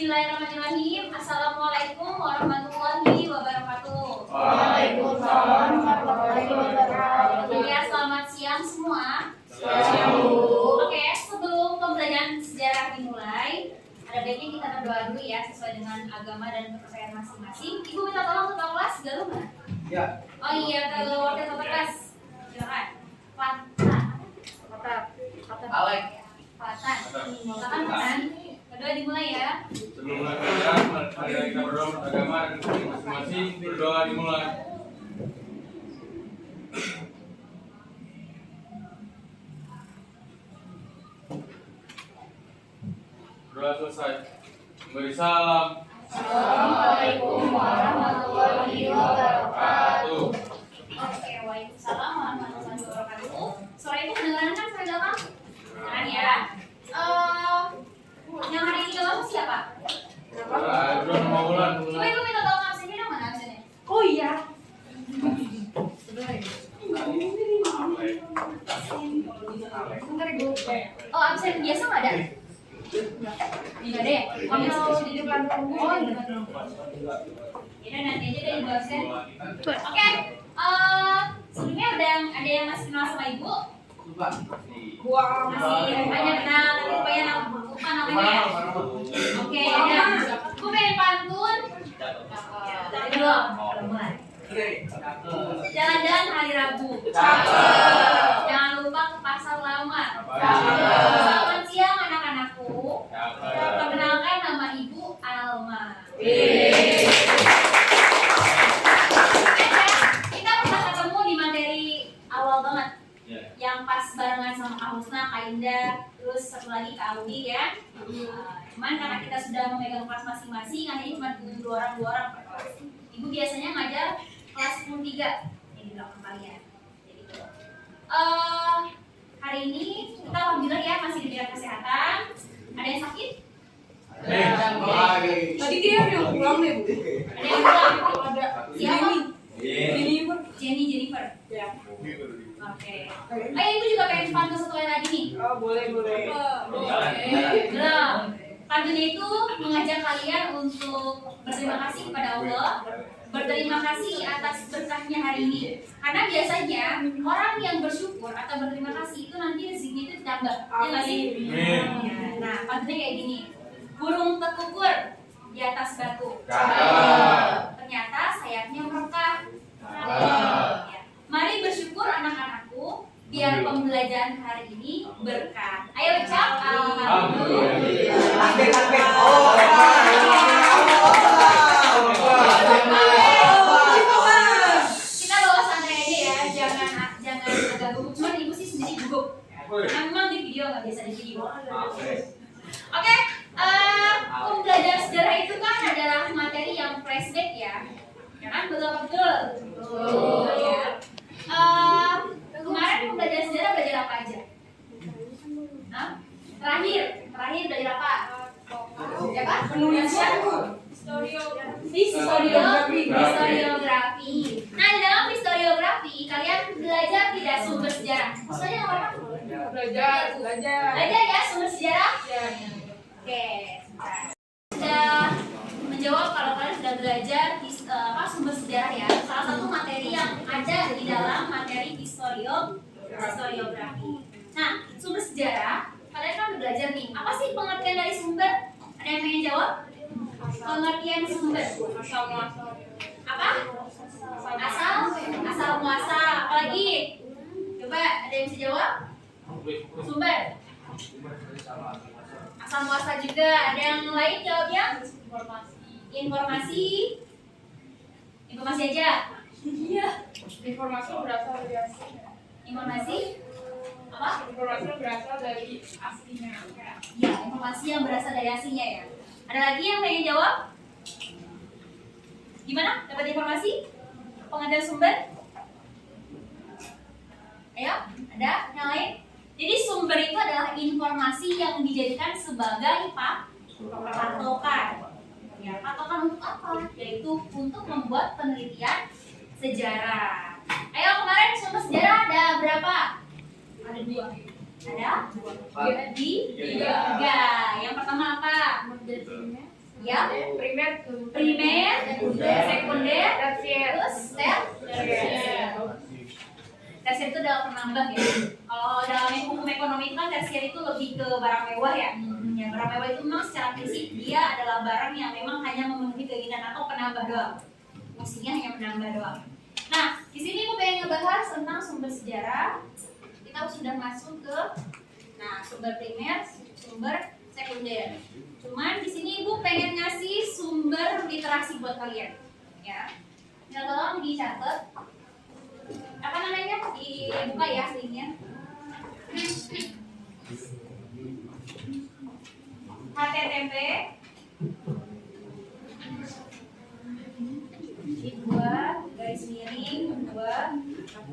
Bismillahirrahmanirrahim. Assalamualaikum warahmatullahi wabarakatuh. Waalaikumsalam warahmatullahi wabarakatuh. Ya, selamat siang semua. Siang, Bu. Oke, sebelum pembelajaran sejarah dimulai, ada baiknya kita berdoa dulu ya sesuai dengan agama dan kepercayaan masing-masing. Ibu minta tolong ketua kelas, Galuh mana? Ya. Oh iya, kalau wakil ketua kelas, silakan. Alek. Silakan. Berdoa dimulai ya. Sebelum mulai pelajaran, mari kita berdoa menurut agama dan kepercayaan masing-masing. Berdoa dimulai. Berdoa selesai. Memberi salam. Assalamualaikum warahmatullahi wabarakatuh. Oke, waalaikumsalam warahmatullahi wabarakatuh. Suara ibu kedengaran kan suara gampang? Kedengaran ya. Yang hari ini gampang siapa? Bro, nama bulan. Coba ibu minta tolong absennya dong, mana absennya? Oh iya. Oh, absen biasa nggak ada? Nggak ada ya? Oh, biasa di depan tunggu. Oh, di depan tunggu. Ya nanti aja deh ibu absen. Oke, sebelumnya ada yang masih kenal sama ibu? Masih banyak kenal, tapi rupanya lupa namanya. Oke, ya. Aku pengen pantun. Dari dulu. Jalan-jalan hari Rabu. Jangan lupa ke pasar lama. Selamat siang anak-anakku. Perkenalkan nama Ibu Alma. Kita pernah ketemu di materi awal banget. Yang pas barengan sama Kak Husna, Kak Indah, terus satu lagi Kak Audi ya. Cuman karena kita sudah memegang kelas masing-masing, hanya cuma dua orang per kelas. Ibu biasanya ngajar kelas 13 yang di belakang kalian. Jadi gitu. Hari ini kita alhamdulillah ya masih di bidang kesehatan. Ada yang sakit? Tadi dia udah pulang deh, Bu. Ada yang pulang? Ada. Siapa? Jennifer. Jennifer. Ya. Oke. Ibu juga pengen pantun satu kali lagi nih. Oh, boleh. Nah, pantunnya itu mengajak kalian untuk berterima kasih kepada Allah, berterima kasih atas berkahnya hari ini. Karena biasanya orang yang bersyukur atau berterima kasih itu nanti rezekinya itu ditambah. Ya nggak sih? Nah, pantunnya kayak gini. Burung tekukur di atas batu. Ternyata sayapnya merekah. Ya. Mari bersyukur anak-anakku, biar pembelajaran hari ini berkah. Ayo ucap Kita bawa santai aja ya, jangan agak gugup. Cuman ibu sih sendiri gugup. Memang di video nggak biasa di video. Oke, pembelajaran sejarah itu kan adalah materi yang flashback ya. Ya kan, betul. Ya. Kemarin pembelajaran sejarah belajar apa aja? Hah? Terakhir belajar apa? Siapa? Penulisan. Historiografi. Nah, di dalam historiografi kalian belajar tidak sumber sejarah. Maksudnya apa? Belajar. Belajar ya sumber sejarah? Oke, sudah menjawab kalau kalian sudah belajar sumber sejarah ya. Salah satu materi yang ada di dalam materi historiografi. Nah, sumber sejarah kalian kan udah belajar nih. Apa sih pengertian dari sumber? Ada yang pengen jawab? Pengertian sumber. Apa? Asal muasal. Apalagi? Coba ada yang bisa jawab? Sumber. Asal muasal juga. Ada yang lain jawabnya? Informasi aja. Iya. Informasi berasal dari aslinya. Informasi apa? Informasi berasal dari aslinya. Ya, informasi yang berasal dari aslinya ya. Ada lagi yang pengen jawab? Gimana? Dapat informasi? Pengertian sumber? Ayo, ada yang lain? Jadi sumber itu adalah informasi yang dijadikan sebagai patokan. Ya, patokan untuk apa? Yaitu untuk membuat penelitian sejarah. Ayo, kemarin sumber sejarah ada berapa? Ada 2. Ada? Tiga. Yang pertama apa? Ya, Primer, sekunder, tersier. terus tersier. Tersier itu adalah penambah ya. Kalau dalam hukum ekonomi itu kan tersier itu lebih ke barang mewah ya. Ya, barang mewah itu memang secara prinsip dia adalah barang yang memang hanya memenuhi keinginan atau penambah doang. Fungsinya hanya menambah doang. Nah, di sini aku pengen ngebahas tentang sumber sejarah. Kita sudah masuk ke sumber primer, sumber sekunder. Cuman di sini Ibu pengen ngasih sumber literasi buat kalian. Ya. Nah, tolong dicatat. Apa namanya? Dibuka ya linknya. HTTP dua garis miring dua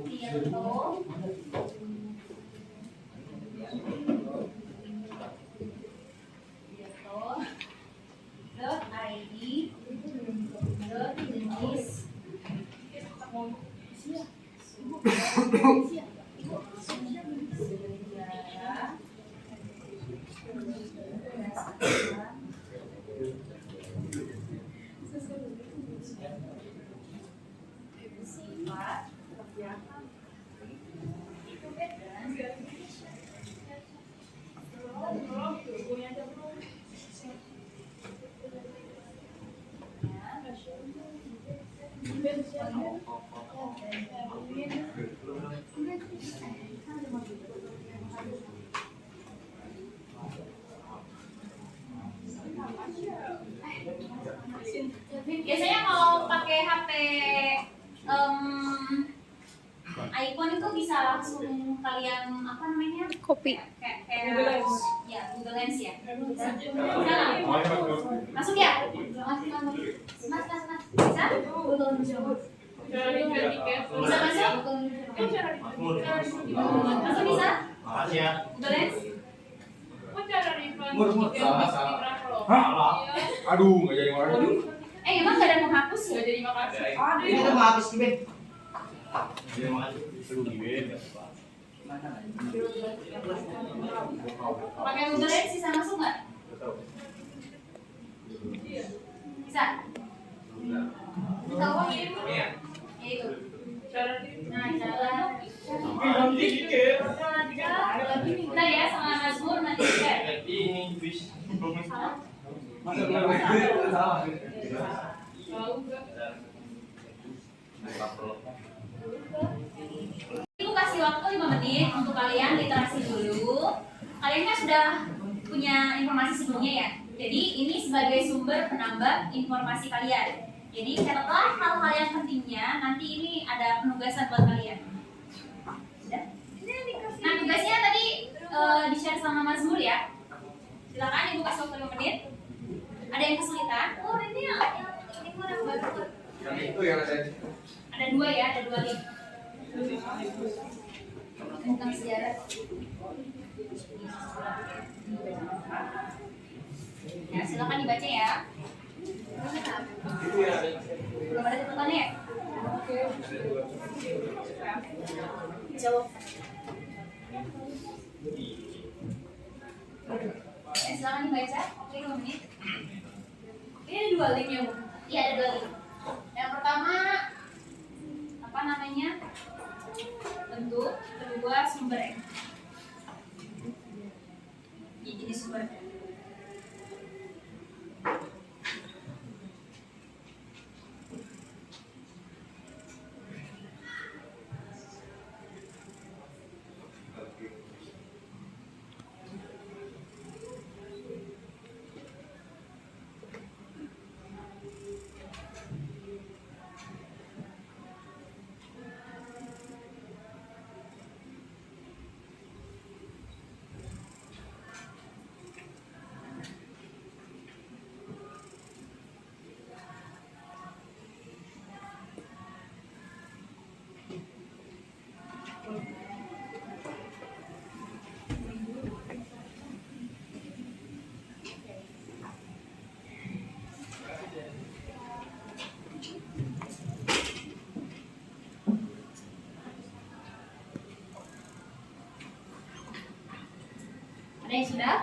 Tirto .id .jenis sejarah sifat biasanya kalau pakai HP iPhone itu bisa langsung kalian apa namanya? Kopi. Kayak Google Lens. ya Google Lens ya. Bisa. Masuk ya? Mas. Bisa? Bisa masuk? Masuk bisa? Makasih ya. Google Lens? Salah. Aduh, nggak jadi orang. Emang gak ada menghapus ya? Gak jadi makasih. Kita mau habis nih, Ben. Jadi makasih. Aduh, gimana? Pakai Google Lens bisa masuk nggak? Bisa? Bisa kok kirim? Iya. Ya itu. Cara Nah, jalan. Udah ya sama Mazmur nanti share. Ini bis. Salah. tahu gak? Ibu kasih waktu 5 menit untuk kalian literasi dulu. Kalian kan sudah punya informasi sebelumnya ya. Jadi ini sebagai sumber penambah informasi kalian. Jadi catatlah hal-hal yang pentingnya. Nanti ini ada penugasan buat kalian. Sudah? Nah tugasnya tadi di-share sama Mazmur ya. Silakan Ibu kasih waktu 5 menit. Ada yang kesulitan? Oh ini yang baru. Yang itu yang ada. Ada 2 ya, ada 2 link. Tentang sejarah. Ya, silakan dibaca ya. Itu ya. Belum ada catatannya ya? Jawab. Silakan dibaca. Oke, 2 menit. Ini ada 2 link ya, Bu? Iya, ada 2 link. Yang pertama apa namanya? Bentuk, kedua sumbernya. Ya, jadi sumber. Ada yang sudah?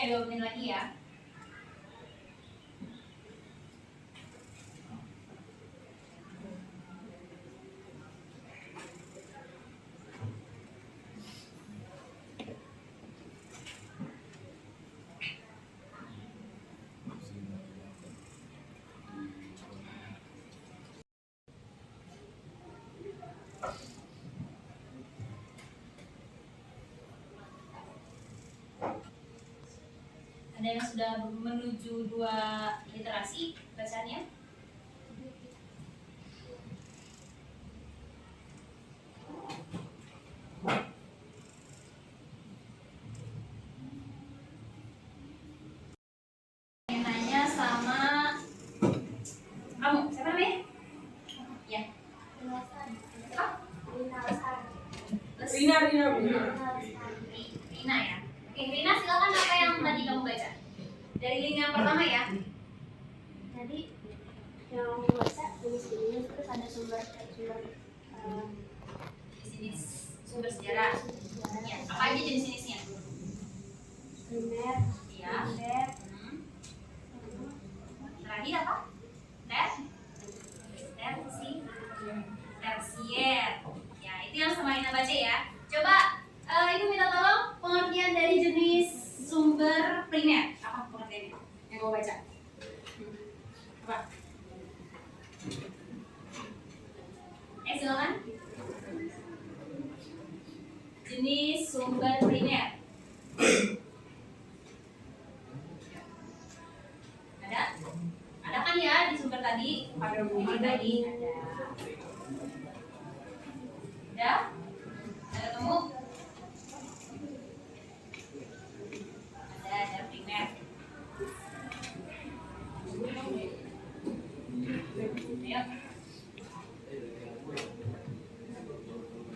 Oke, 2 menit lagi ya. Ada yang sudah menuju 2 literasi bacanya? Yang nanya sama kamu, siapa namanya? Ya. Hah? Rina. Rina ya. Oke, Rina silakan apa yang tadi kamu baca? Dari link yang pertama ya. Jadi yang baca jenis-jenis terus ada sumber Jenis sumber sejarah. Ya, apa aja jenis-jenisnya? primer, Ya. sekunder, Terakhir apa? Tersier. Ya, itu yang sama Rina baca ya. Coba itu minta tolong pengertian dari jenis sumber primer. Apa pengertiannya? Yang gue baca. Apa? Silakan. Jenis sumber primer. Ada? Ada kan ya di sumber tadi? Pada buku tadi ada. Ada? Ada ketemu? Ada primer. Ayo.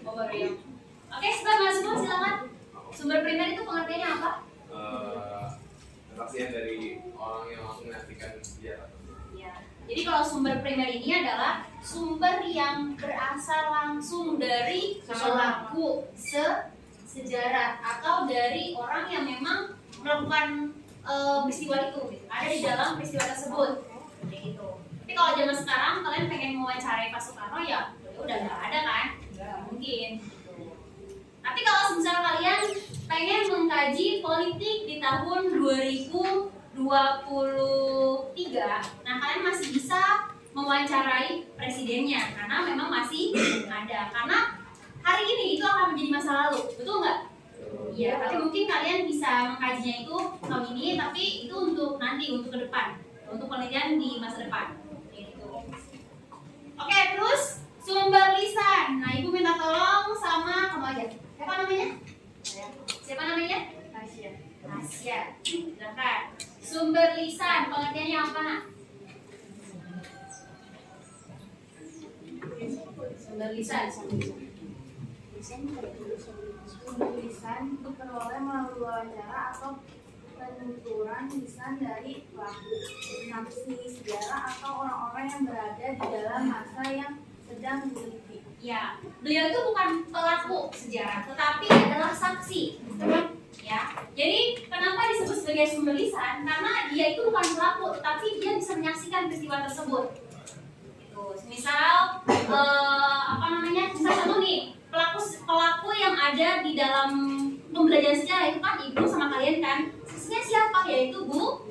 Oh, baru ya. Oke, setelah masuk silakan. Sumber primer itu pengertiannya apa? Kesaksian dari orang yang langsung menyaksikan sejarah. Ya. Jadi kalau sumber primer ini adalah sumber yang berasal langsung dari pelaku sejarah atau dari orang yang memang melakukan peristiwa itu, gitu. Ada di dalam peristiwa tersebut, kayak gitu. Tapi kalau zaman sekarang kalian pengen mewawancarai Pak Soekarno ya udah nggak ada kan, nggak mungkin. Gitu. Tapi kalau misalnya kalian pengen mengkaji politik di tahun 2023, nah kalian masih bisa mewawancarai presidennya karena memang masih ada. Karena hari ini itu akan menjadi masa lalu, betul nggak? Iya, tapi mungkin kalian bisa mengkajinya itu tahun ini, tapi itu untuk nanti, untuk ke depan, untuk penelitian di masa depan. Gitu. Oke, terus sumber lisan. Nah, ibu minta tolong sama kamu aja. Siapa namanya? Siapa namanya? Tasya. Silakan. Sumber lisan, pengertiannya apa, Nak? Sumber lisan. lisan diperoleh melalui wawancara atau penuturan lisan dari pelaku, saksi sejarah atau orang-orang yang berada di dalam masa yang sedang diteliti. Ya, beliau itu bukan pelaku sejarah, tetapi adalah saksi. Ya, jadi kenapa disebut sebagai sumber lisan? Karena dia itu bukan pelaku, tetapi dia bisa menyaksikan peristiwa tersebut. Gitu. Misal, misal contoh nih, pelaku yang ada di dalam pembelajaran sejarah itu kan ibu sama kalian kan. Saksinya siapa? Yaitu Bu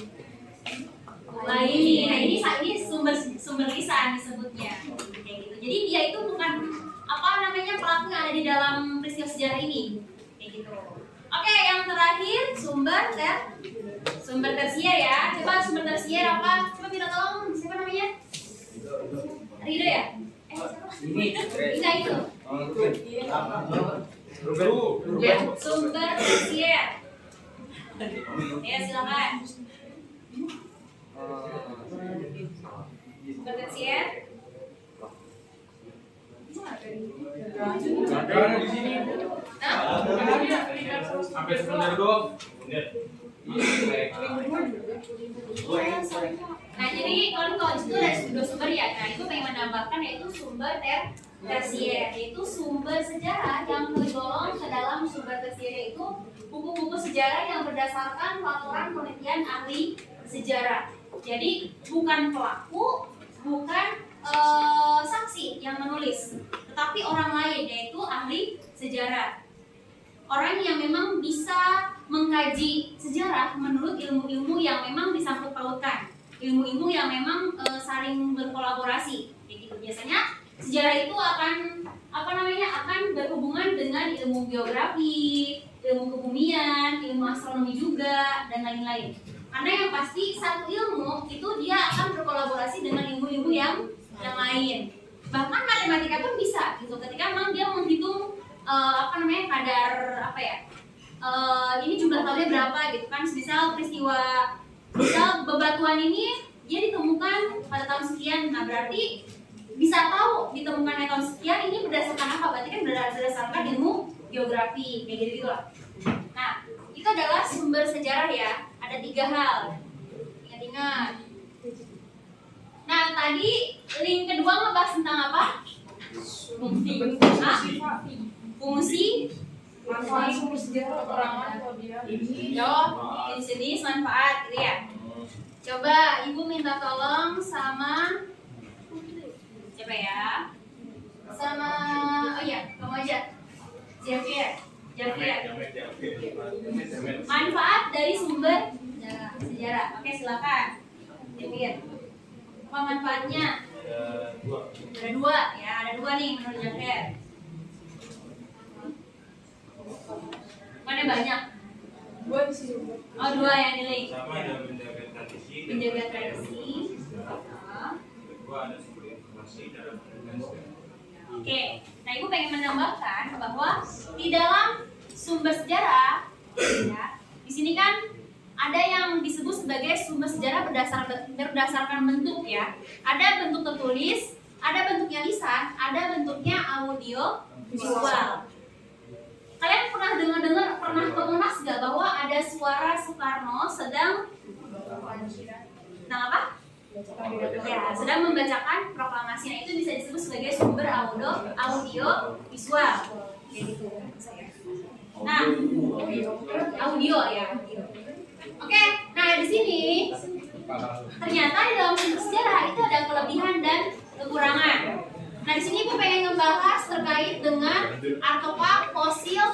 Laini. Nah, ini sumber lisan disebutnya. Kayak gitu. Jadi dia itu bukan pelaku yang ada di dalam peristiwa sejarah ini. Kayak gitu. Oke, yang terakhir sumber tersier ya. Coba sumber tersier apa? Coba minta tolong siapa namanya? Rido ya? Siapa? Ina itu. Sumber tersier. Ya, silakan. Sumber tersier. Ada di sini. Sampai sebentar doang. Nah, jadi kalau itu ada dua sumber ya. Nah, itu pengen menambahkan yaitu sumber tersier, yaitu sumber sejarah yang tergolong ke dalam sumber tersier, yaitu buku-buku sejarah yang berdasarkan laporan penelitian ahli sejarah. Jadi bukan pelaku, bukan saksi yang menulis, tetapi orang lain, yaitu ahli sejarah. Orang yang memang bisa mengkaji sejarah menurut ilmu-ilmu yang memang disangkut pautkan, ilmu-ilmu yang memang saling berkolaborasi. Kayak gitu. Biasanya sejarah itu akan berhubungan dengan ilmu geografi, ilmu kebumian, ilmu astronomi juga, dan lain-lain. Karena yang pasti satu ilmu itu dia akan berkolaborasi dengan ilmu-ilmu yang lain. Bahkan matematika pun bisa gitu. Ketika memang dia menghitung kadar ini jumlah tahunnya berapa gitu kan. Misal bebatuan ini dia ditemukan pada tahun sekian. Nah, berarti bisa tahu ditemukannya tahun sekian ini berdasarkan apa? Berarti kan berdasarkan ilmu geografi kayak gitu lah. Nah, itu adalah sumber sejarah ya. Ada 3 hal. Ingat-ingat. Nah, tadi link kedua ngebahas tentang apa? Fungsi Manfaat sumber sejarah keterangan kalau dia jenis manfaat gitu ya. Coba Ibu minta tolong sama siapa ya? Sama kamu aja. Javier. Manfaat dari sumber sejarah. Oke, silakan. Javier. Apa manfaatnya? Ada 2 ya, ada 2 nih menurut Javier. Mana banyak? 2 di sini. Oh, 2 yang nilai. Sama ada menjaga tradisi. Menjaga tradisi. Kedua ada sumber informasi dalam sejarah. Oke, nah Ibu pengen menambahkan bahwa di dalam sumber sejarah, ya, di sini kan ada yang disebut sebagai sumber sejarah berdasarkan bentuk ya. Ada bentuk tertulis, ada bentuknya lisan, ada bentuknya audio visual. Kalian pernah mengenal nggak bahwa ada suara Soekarno sedang apa? Ya, sedang membacakan proklamasi. Nah, itu bisa disebut sebagai sumber audio visual. Kayak gitu. Nah, audio ya. Oke, nah di sini ternyata di dalam sumber sejarah itu ada kelebihan dan kekurangan. Nah, di sini gue pengen ngebahas terkait dengan artefak fosil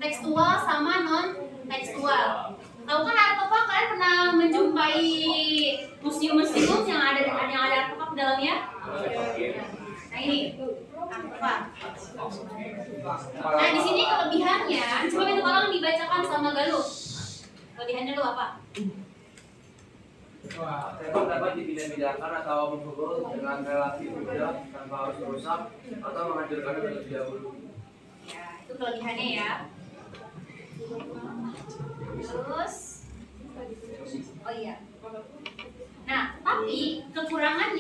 tekstual sama non tekstual. Tahu kan artefak, kalian pernah menjumpai museum-museum yang ada artefak di dalamnya? Nah, ini artefak. Nah, di sini kelebihannya, coba minta tolong dibacakan sama Galuh. Kelebihannya lu apa? Artefak dapat dipindah-pindahkan atau menghubung dengan relasi mudah tanpa harus merusak atau menghancurkan terlebih dahulu. Ya, itu kelebihannya ya. Terus, oh iya. Nah, tapi kekurangan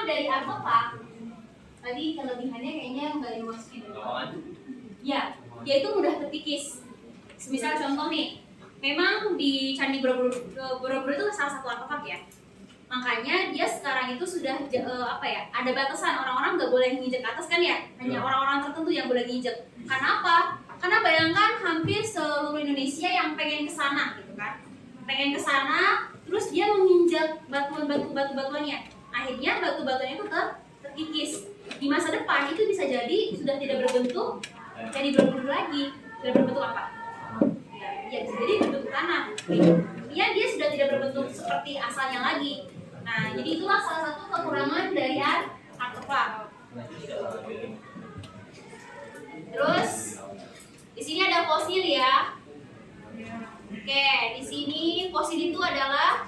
dari artefak tadi, kelebihannya kayaknya nggak dimasukin. Ya, yaitu mudah terkikis. Misal contoh nih, memang di Candi Borobudur itu salah satu artefak ya. Makanya dia sekarang itu sudah ada batasan, orang-orang nggak boleh nginjek atas kan ya. Hanya orang-orang tertentu yang boleh nginjek. Karena apa? Karena bayangkan hampir seluruh Indonesia yang pengen ke sana gitu kan. Pengen ke sana, terus dia menginjak batuannya. Akhirnya batu-batuannya itu terkikis. Di masa depan itu bisa jadi sudah tidak berbentuk Candi Borobudur lagi. Sudah berbentuk apa? Ya, bisa jadi berbentuk tanah. Ya, dia sudah tidak berbentuk seperti asalnya lagi. Nah, jadi itulah salah satu kekurangan dari artefak. Terus di sini ada fosil ya. Oke, di sini fosil itu adalah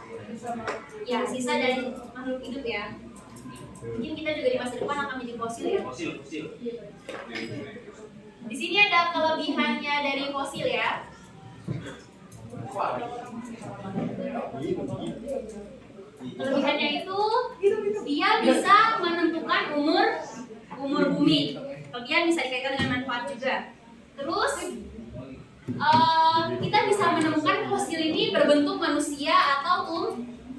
ya sisa dari makhluk hidup ya. Mungkin kita juga di masa depan akan menjadi fosil ya. Fosil. Di sini ada kelebihannya dari fosil ya. Kelebihannya itu dia bisa menentukan umur bumi. Kelebihan bisa dikaitkan dengan manfaat juga. Terus kita bisa menemukan fosil ini berbentuk manusia atau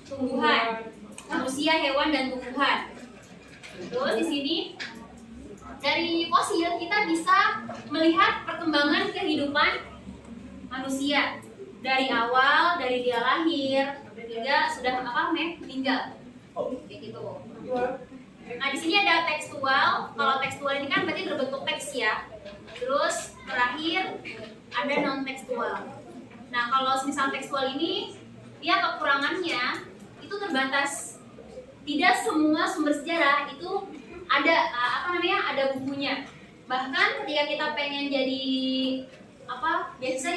tumbuhan, manusia, hewan, dan tumbuhan. Terus di sini dari fosil kita bisa melihat perkembangan kehidupan manusia dari awal, dari dia lahir hingga sudah meninggal. Kayak gitu. Nah di sini ada tekstual. Kalau tekstual ini kan berarti berbentuk teks ya. Terus terakhir ada non tekstual. Nah kalau misal tekstual ini dia kekurangannya itu terbatas. Tidak semua sumber sejarah itu ada ada bukunya. Bahkan ketika kita pengen jadi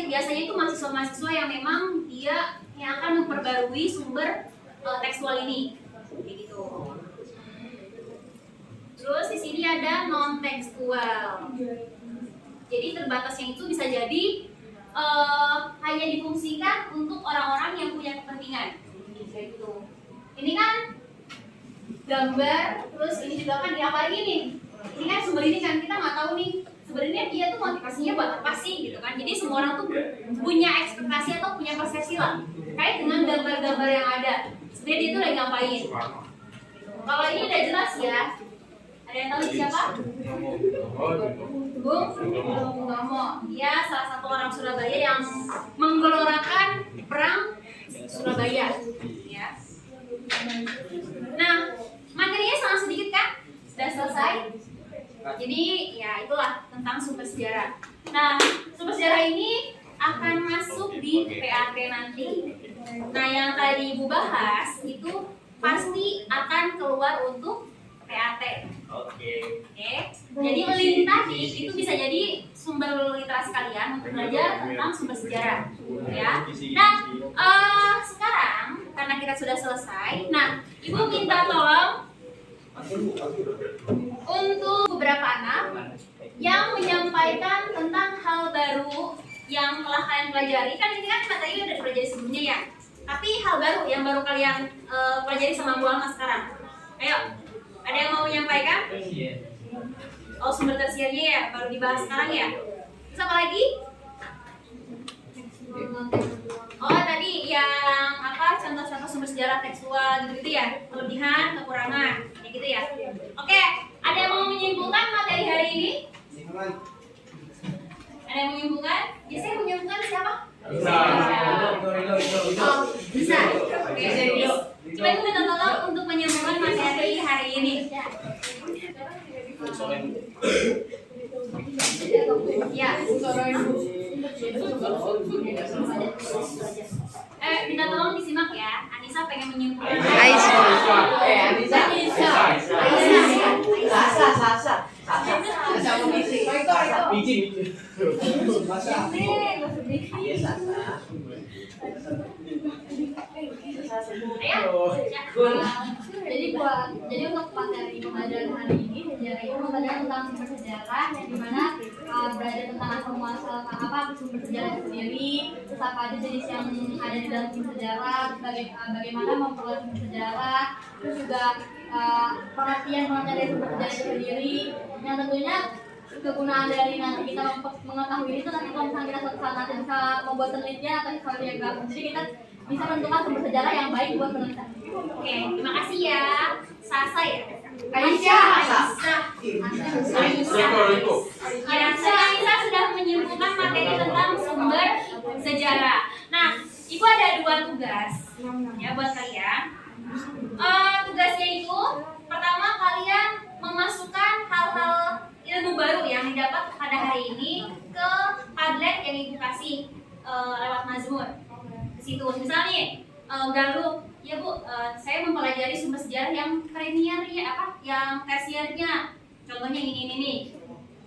biasanya itu mahasiswa yang memang dia yang akan memperbarui sumber tekstual ini, gitu. Terus di sini ada non tekstual. Jadi terbatasnya itu bisa jadi hanya difungsikan untuk orang-orang yang punya kepentingan, gitu. Ini kan gambar, terus ini juga kan diapain ini? Ini kan sumber ini kan kita nggak tahu nih sebenarnya dia tuh motivasinya buat apa sih gitu kan. Jadi semua orang tuh punya ekspektasi atau punya persepsi lah terkait dengan gambar-gambar yang ada. Sebenarnya dia tuh lagi ngapain? Kalau ini udah jelas ya. Ada yang tahu siapa? Bung Tomo. Dia salah satu orang Surabaya yang menggelorakan perang Surabaya. Ya. Nah, materinya sangat sedikit kan? Sudah selesai. Jadi ya itulah tentang sumber sejarah. Nah, sumber sejarah ini akan masuk di PAT nanti. Nah, yang tadi Ibu bahas itu pasti akan keluar untuk PAT. Oke. Jadi link tadi itu bisa jadi sumber literasi kalian untuk belajar tentang sumber sejarah. Ya. Nah, sekarang karena kita sudah selesai, nah Ibu minta tolong untuk beberapa anak yang menyampaikan tentang hal baru yang telah kalian pelajari. Kan ini kan materi udah dipelajari sebelumnya ya. Tapi hal baru yang baru kalian pelajari sama Bu Alma sekarang. Ayo, ada yang mau menyampaikan? Oh, sumber tersiernya ya, baru dibahas sekarang ya. Terus apa lagi? Oh, tadi yang contoh-contoh sumber sejarah tekstual gitu ya, kelebihan, kekurangan, kayak gitu ya. Oke, ada yang mau menyimpulkan materi hari ini? Ada yang menyimpulkan? Biasanya menyimpulkan siapa? Bisa. Bisa. Oke, coba itu minta tolong untuk menyimpulkan materi hari ini. Ya. Minta tolong disimak ya. Anissa pengen menyimpulkan. Jadi untuk materi pembelajaran hari ini sejarah itu membahas tentang sumber sejarah yang dimana belajar tentang asal muasal sumber sejarah itu sendiri, terus apa aja jenis yang ada di dalam sumber sejarah, bagaimana memperoleh sumber sejarah, terus juga pengertian dari sumber sejarah itu sendiri, yang tentunya kegunaan dari nanti kita mengetahui itu nanti kalau misalnya kita suatu saat nanti bisa membuat penelitian atau sesuatu yang gabung, jadi kita bisa menentukan sumber sejarah yang baik buat penelitian. Oke, terima kasih ya. Sasa ya? Aisyah. Ya, Aisyah sudah menyimpulkan materi tentang sumber sejarah. Nah, Ibu ada 2 tugas ya buat kalian. Tugasnya itu pertama kalian memasukkan hal-hal ilmu baru yang didapat pada hari ini ke Padlet yang Ibu kasih lewat Mazmur. Ke situ, misalnya Galuh, ya Bu, saya mempelajari sumber sejarah yang premier ya yang tersiernya. Contohnya ini.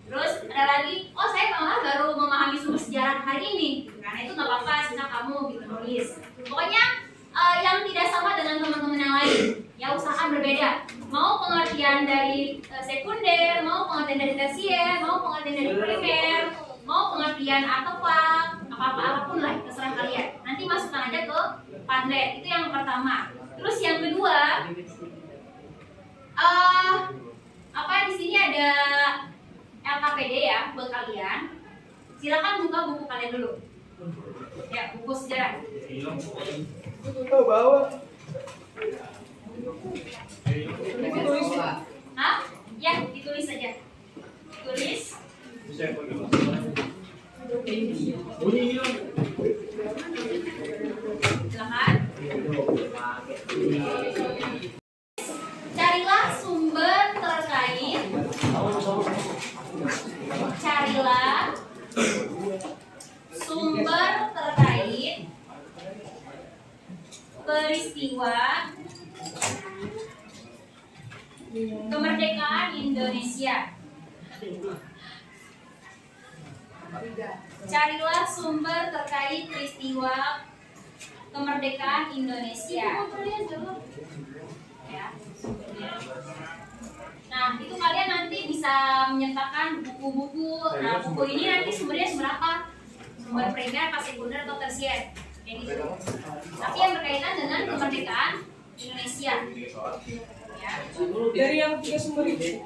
Terus ada lagi, saya malah baru memahami sumber sejarah hari ini. Karena itu nggak apa-apa, sisa kamu gitu nulis. Pokoknya yang tidak sama dengan teman-teman yang lain. Ya usahakan berbeda. Mau pengertian dari sekunder, mau pengertian dari tersier, mau pengertian dari primer, mau pengertian artefak, apapun lah, terserah kalian. Nanti masukkan aja ke Padlet, itu yang pertama. Terus yang kedua, di sini ada LKPD ya buat kalian. Silakan buka buku kalian dulu. Ya, buku sejarah. Bawa. Hah? Ya, ditulis saja. Tulis. Silakan. Carilah sumber terkait. Carilah sumber terkait peristiwa kemerdekaan Indonesia. Carilah sumber terkait peristiwa kemerdekaan Indonesia. Ya. Nah, itu kalian nanti bisa menyertakan buku-buku. Nah, buku ini nanti sumbernya sumber apa? Sumber primer, apa sekunder, atau tersier? Kayak gitu. Tapi yang berkaitan dengan kemerdekaan Indonesia. Ya. Dari yang 3 sumber itu.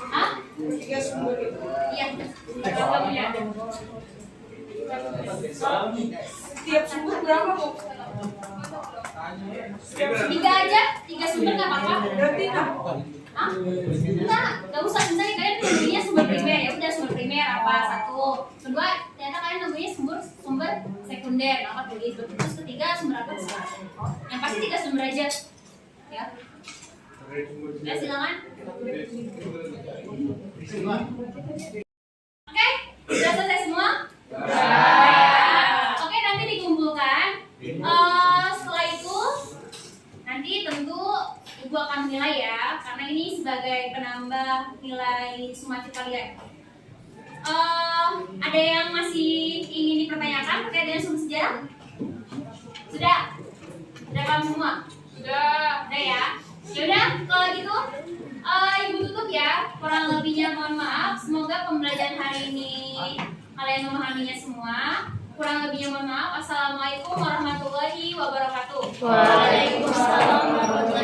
Hah? 3 sumber itu. Iya. Berapa ya? Setiap sumber berapa, Bu? 3 aja, 3 sumber nggak apa-apa. Berarti enggak? Hah? Nggak usah. Misalnya kalian nunggunya sumber primer, ya udah sumber primer apa satu. Kedua, ternyata kalian nunggunya sumber sekunder, apa tulis. Terus ketiga sumber apa? Yang pasti 3 sumber aja. Ya. Ya, silakan. Oke, sudah selesai semua? Oke, nanti dikumpulkan. Setelah itu nanti tentu Ibu akan menilai ya, karena ini sebagai penambah nilai sumatif kalian. Ada yang masih ingin dipertanyakan terkait dengan sumber sejarah? Sudah? Sudah paham semua? Sudah ya? Yaudah, kalau gitu Ibu tutup ya. Kurang lebihnya mohon maaf. Semoga pembelajaran hari ini kalian memahaminya semua. Kurang lebihnya mohon maaf. Assalamualaikum warahmatullahi wabarakatuh. Waalaikumsalam warahmatullahi wabarakatuh.